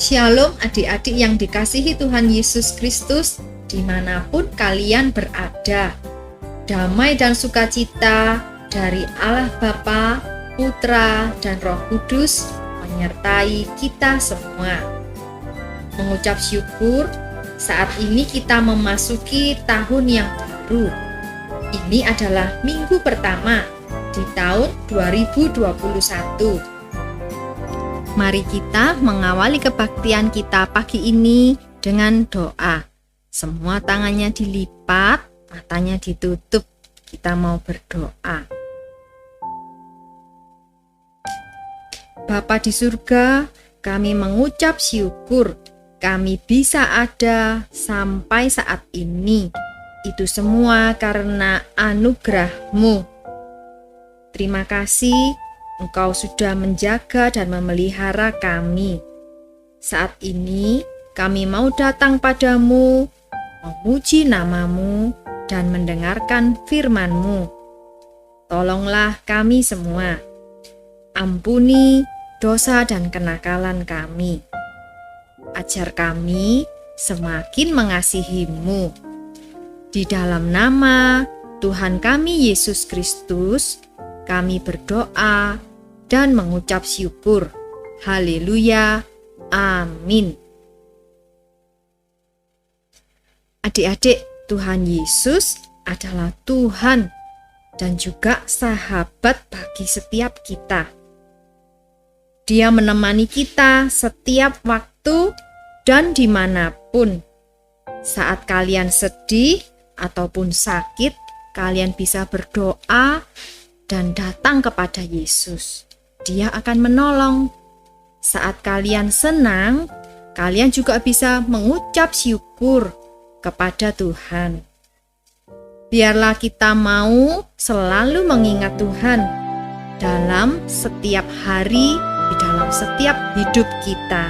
Shalom adik-adik yang dikasihi Tuhan Yesus Kristus, dimanapun kalian berada. Damai dan sukacita dari Allah Bapa, Putra, dan Roh Kudus menyertai kita semua. Mengucap syukur, saat ini kita memasuki tahun yang baru. Ini adalah minggu pertama di tahun 2021. Mari kita mengawali kebaktian kita pagi ini dengan doa. Semua tangannya dilipat, matanya ditutup. Kita mau berdoa. Bapa di surga, kami mengucap syukur kami bisa ada sampai saat ini. Itu semua karena anugerah-Mu. Terima kasih Engkau sudah menjaga dan memelihara kami. Saat ini kami mau datang padamu, memuji nama-Mu, dan mendengarkan firman-Mu. Tolonglah kami semua. Ampuni dosa dan kenakalan kami. Ajar kami semakin mengasihi-Mu. Di dalam nama Tuhan kami Yesus Kristus, kami berdoa dan mengucap syukur. Haleluya. Amin. Adik-adik, Tuhan Yesus adalah Tuhan dan juga sahabat bagi setiap kita. Dia menemani kita setiap waktu dan dimanapun. Saat kalian sedih ataupun sakit, kalian bisa berdoa dan datang kepada Yesus. Dia akan menolong. Saat kalian senang, kalian juga bisa mengucap syukur kepada Tuhan. Biarlah kita mau selalu mengingat Tuhan dalam setiap hari, di dalam setiap hidup kita.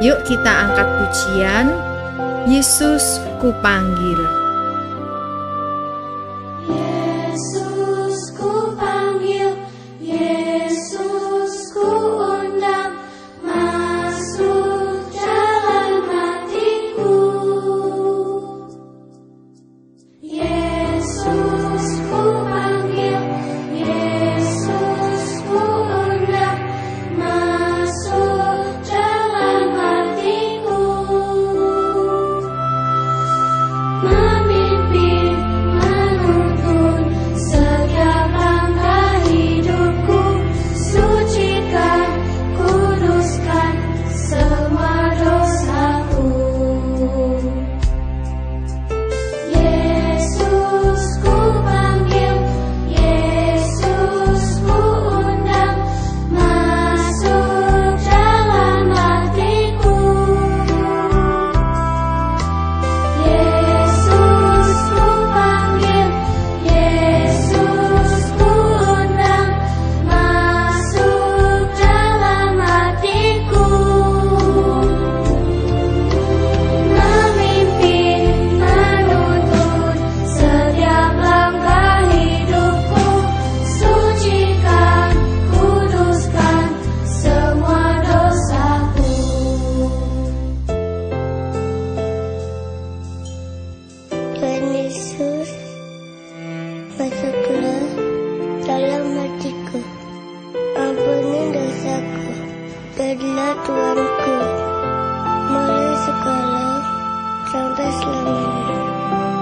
Yuk kita angkat pujian, Yesus kupanggil. Masuklah dalam hatiku, ampuni dosaku, jadilah Tuanku, mulai sekarang sampai selamanya.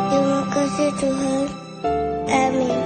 Terima kasih Tuhan, amin.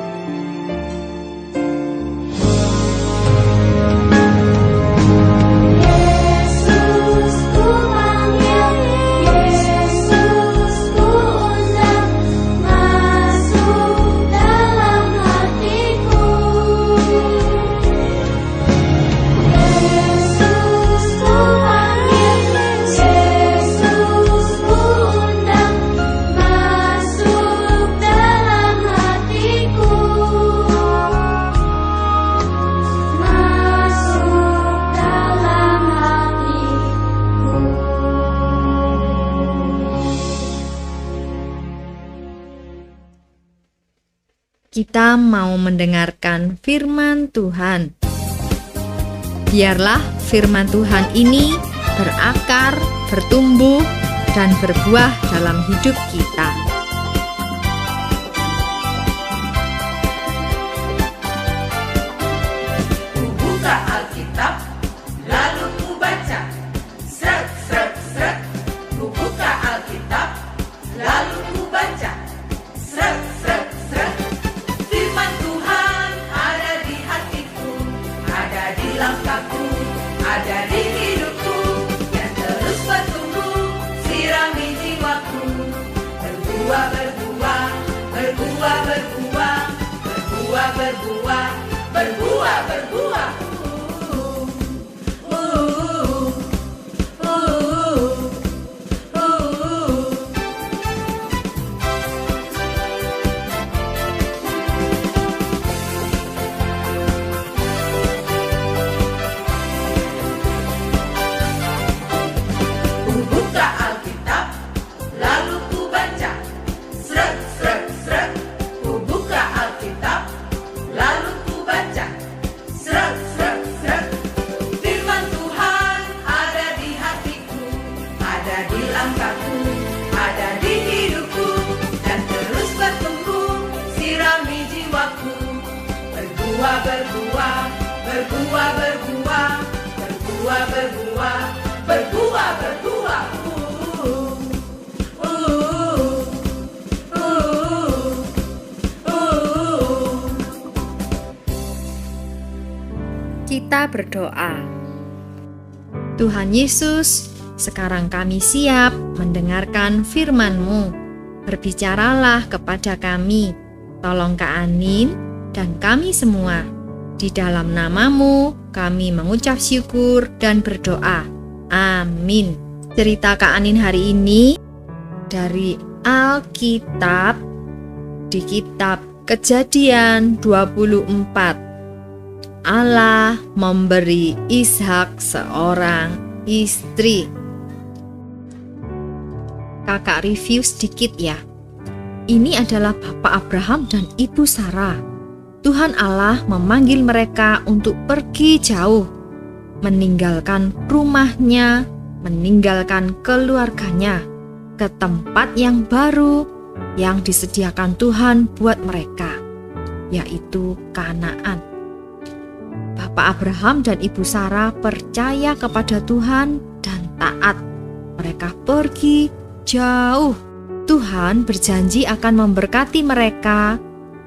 Kita mau mendengarkan firman Tuhan. Biarlah firman Tuhan ini berakar, bertumbuh, dan berbuah dalam hidup kita. Ku buka Alkitab, lalu ku baca. Sret, sret, sret. Ku buka Alkitab, lalu ku baca. Sret, sret, sret. Firman Tuhan ada di hatiku, ada di langkahku, ada di hidupku, yang terus bertumbuh, sirami jiwaku. Berbuah, berbuah, berbuah, berbuah, berbuah, berbuah, berbuah, berbuah. Ku buka Alkitab, lalu ku baca. Sret, sret, sret. Ku buka Alkitab, lalu ku baca. Sret, sret, sret. Firman Tuhan ada di hatiku, ada di langkahku, ada di hidupku, dan terus bertumbuh, sirami jiwaku. Berbuah, berbuah, berbuah, berbuah, berbuah, berbuah, berbuah, berbuah. Kita berdoa. Tuhan Yesus, sekarang kami siap mendengarkan firman-Mu. Berbicaralah kepada kami, tolong Kak Anin dan kami semua. Di dalam nama-Mu kami mengucap syukur dan berdoa. Amin. Cerita Kak Anin hari ini dari Alkitab, di kitab Kejadian 24. Allah memberi Ishak seorang istri. Kakak review sedikit ya. Ini adalah Bapak Abraham dan Ibu Sarah. Tuhan Allah memanggil mereka untuk pergi jauh, meninggalkan rumahnya, meninggalkan keluarganya, ke tempat yang baru yang disediakan Tuhan buat mereka, yaitu Kanaan. Bapak Abraham dan Ibu Sarah percaya kepada Tuhan dan taat. Mereka pergi jauh. Tuhan berjanji akan memberkati mereka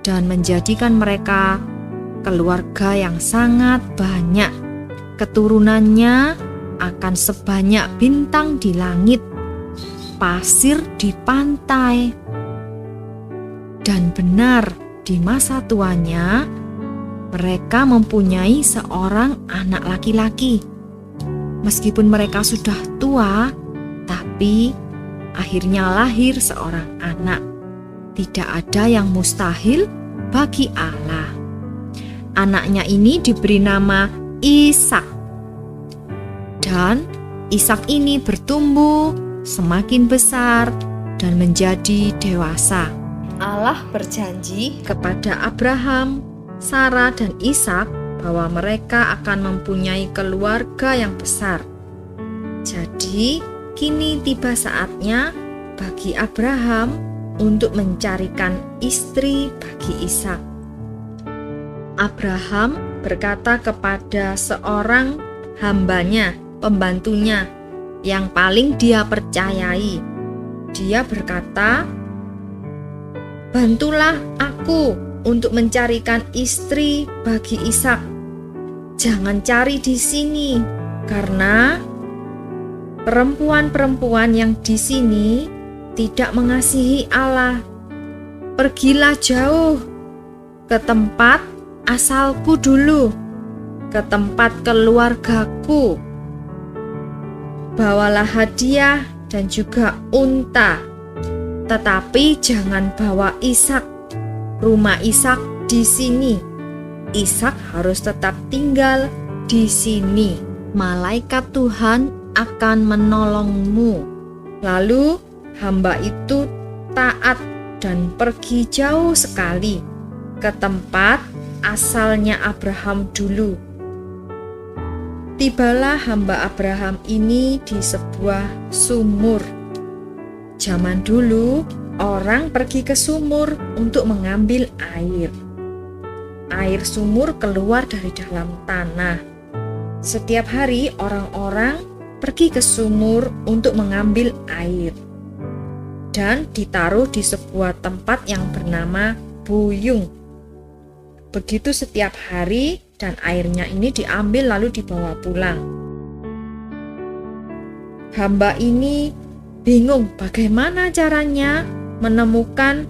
dan menjadikan mereka keluarga yang sangat banyak. Keturunannya akan sebanyak bintang di langit, pasir di pantai. Dan benar, di masa tuanya mereka mempunyai seorang anak laki-laki. Meskipun mereka sudah tua, tapi akhirnya lahir seorang anak. Tidak ada yang mustahil bagi Allah. Anaknya ini diberi nama Ishak. Dan Ishak ini bertumbuh semakin besar dan menjadi dewasa. Allah berjanji kepada Abraham, Sarah dan Ishak bahwa mereka akan mempunyai keluarga yang besar. Jadi, kini tiba saatnya bagi Abraham untuk mencarikan istri bagi Ishak. Abraham berkata kepada seorang hambanya, pembantunya, yang paling dia percayai. Dia berkata, "Bantulah aku untuk mencarikan istri bagi Ishak. Jangan cari di sini, karena perempuan-perempuan yang di sini tidak mengasihi Allah. Pergilah jauh ke tempat asalku dulu, ke tempat keluargaku. Bawalah hadiah dan juga unta, tetapi jangan bawa Ishak. Rumah Ishak di sini. Ishak harus tetap tinggal di sini. Malaikat Tuhan akan menolongmu." Lalu hamba itu taat dan pergi jauh sekali ke tempat asalnya Abraham dulu. Tibalah hamba Abraham ini di sebuah sumur. Zaman dulu, orang pergi ke sumur untuk mengambil air. Air sumur keluar dari dalam tanah. Setiap hari orang-orang pergi ke sumur untuk mengambil air dan ditaruh di sebuah tempat yang bernama buyung. Begitu setiap hari dan airnya ini diambil lalu dibawa pulang. Hamba ini bingung bagaimana caranya menemukan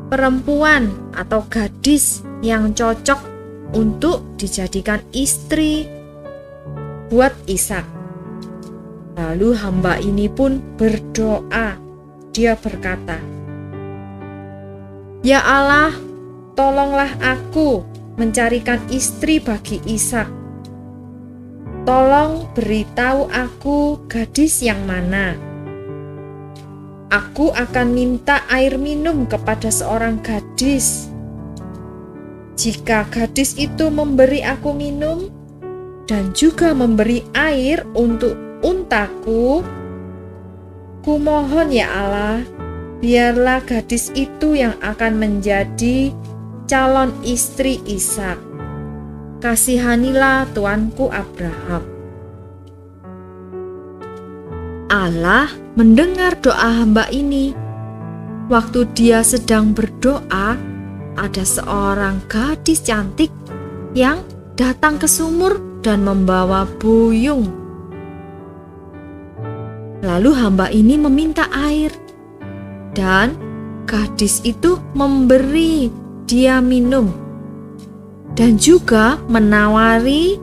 perempuan atau gadis yang cocok untuk dijadikan istri buat Ishak. Lalu hamba ini pun berdoa. Dia berkata, "Ya Allah, tolonglah aku mencarikan istri bagi Ishak. Tolong beritahu aku gadis yang mana. Aku akan minta air minum kepada seorang gadis. Jika gadis itu memberi aku minum dan juga memberi air untuk untaku, kumohon ya Allah, biarlah gadis itu yang akan menjadi calon istri Ishak. Kasihanilah tuanku Abraham." Allah mendengar doa hamba ini. Waktu dia sedang berdoa, ada seorang gadis cantik yang datang ke sumur dan membawa buyung. Lalu hamba ini meminta air, dan gadis itu memberi dia minum, dan juga menawari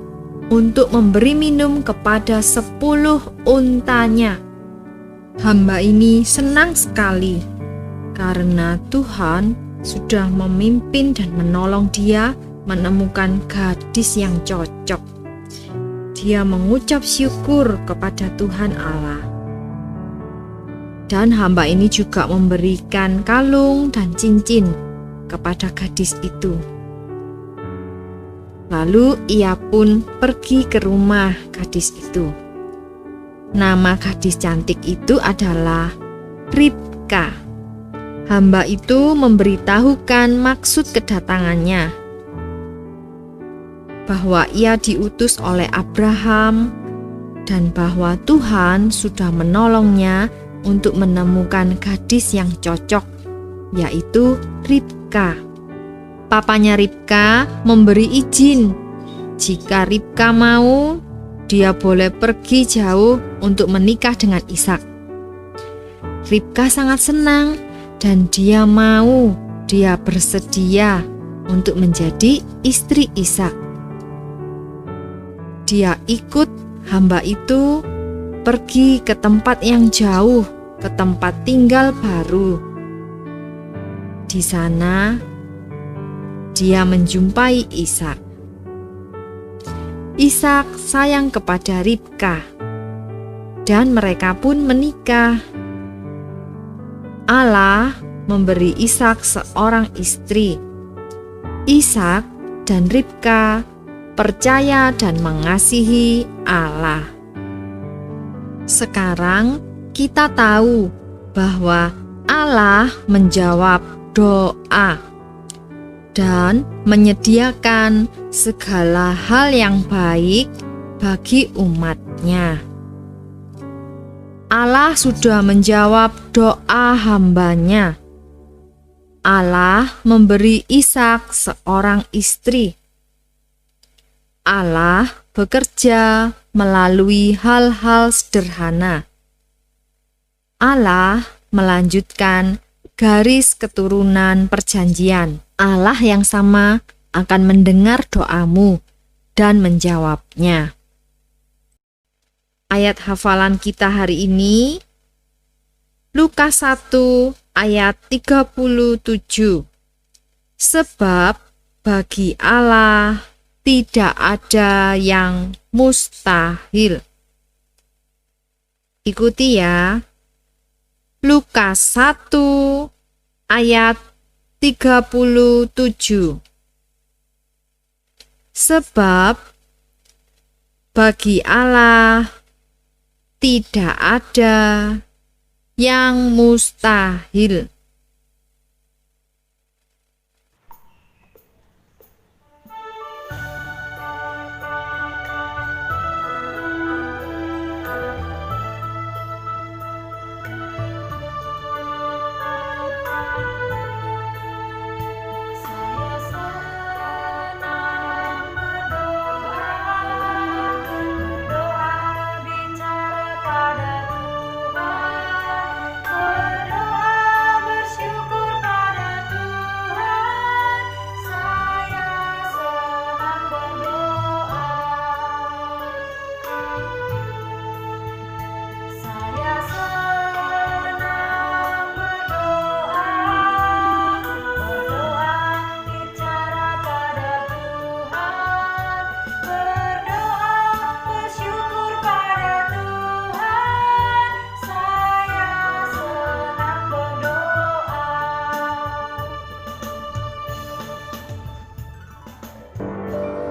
untuk memberi minum kepada 10 untanya. Hamba ini senang sekali karena Tuhan sudah memimpin dan menolong dia menemukan gadis yang cocok. Dia mengucap syukur kepada Tuhan Allah. Dan hamba ini juga memberikan kalung dan cincin kepada gadis itu. Lalu ia pun pergi ke rumah gadis itu. Nama gadis cantik itu adalah Ribka. Hamba itu memberitahukan maksud kedatangannya, bahwa ia diutus oleh Abraham dan bahwa Tuhan sudah menolongnya untuk menemukan gadis yang cocok, yaitu Ribka. Papanya Ribka memberi izin, jika Ribka mau, dia boleh pergi jauh untuk menikah dengan Ishak. Ribka sangat senang dan dia bersedia untuk menjadi istri Ishak. Dia ikut hamba itu pergi ke tempat yang jauh, ke tempat tinggal baru. Di sana dia menjumpai Ishak. Ishak sayang kepada Ribka, dan mereka pun menikah. Allah memberi Ishak seorang istri. Ishak dan Ribka percaya dan mengasihi Allah. Sekarang kita tahu bahwa Allah menjawab doa dan menyediakan segala hal yang baik bagi umat-Nya. Allah sudah menjawab doa hamba-Nya. Allah memberi Ishak seorang istri. Allah bekerja melalui hal-hal sederhana. Allah melanjutkan garis keturunan perjanjian. Allah yang sama akan mendengar doamu dan menjawabnya. Ayat hafalan kita hari ini, Lukas 1 ayat 37. Sebab bagi Allah tidak ada yang mustahil. Ikuti ya. Lukas 1 ayat 37. Sebab Bagi Allah tidak ada yang mustahil.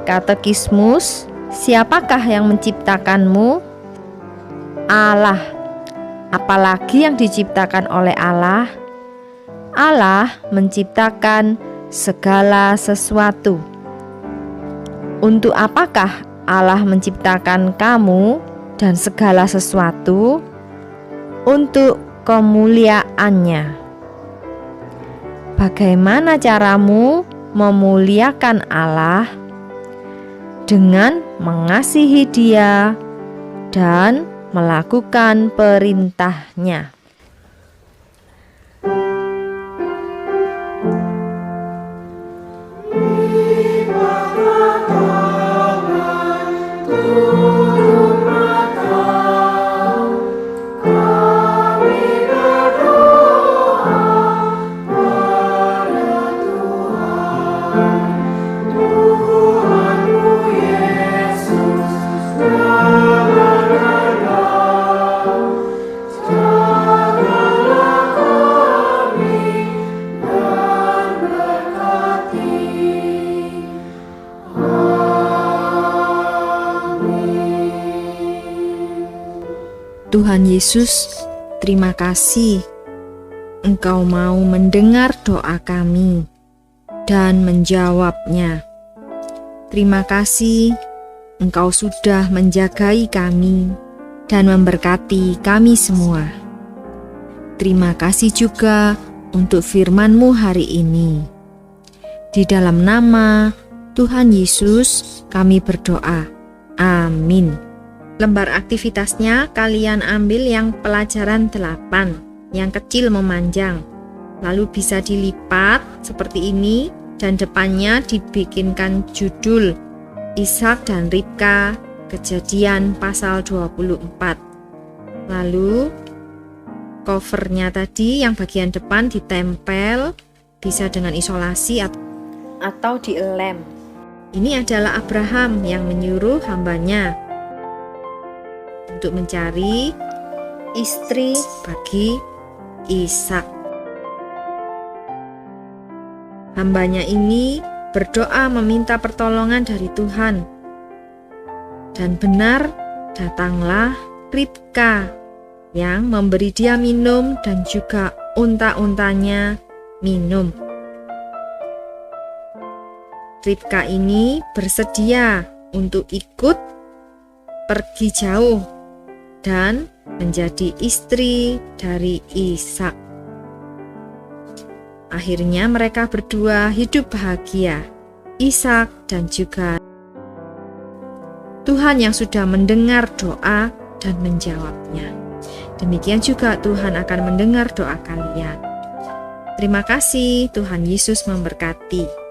Katekismus, siapakah yang menciptakanmu? Allah. Apalagi yang diciptakan oleh Allah? Allah menciptakan segala sesuatu. Untuk apakah Allah menciptakan kamu dan segala sesuatu? Untuk kemuliaannya. Bagaimana caramu memuliakan Allah? Dengan mengasihi Dia dan melakukan perintahnya. Tuhan Yesus, terima kasih Engkau mau mendengar doa kami dan menjawabnya. Terima kasih Engkau sudah menjagai kami dan memberkati kami semua. Terima kasih juga untuk firman-Mu hari ini. Di dalam nama Tuhan Yesus kami berdoa. Amin. Lembar aktivitasnya kalian ambil yang pelajaran 8, yang kecil memanjang. Lalu bisa dilipat seperti ini dan depannya dibikinkan judul Ishak dan Ribka, Kejadian pasal 24. Lalu covernya tadi yang bagian depan ditempel, bisa dengan isolasi atau dilem. Ini adalah Abraham yang menyuruh hambanya untuk mencari istri bagi Ishak. Hambanya ini berdoa meminta pertolongan dari Tuhan. Dan benar datanglah Ribka yang memberi dia minum dan juga unta-untanya minum. Ribka ini bersedia untuk ikut pergi jauh dan menjadi istri dari Ishak. Akhirnya mereka berdua hidup bahagia, Ishak dan juga Tuhan yang sudah mendengar doa dan menjawabnya. Demikian juga Tuhan akan mendengar doa kalian. Terima kasih, Tuhan Yesus memberkati.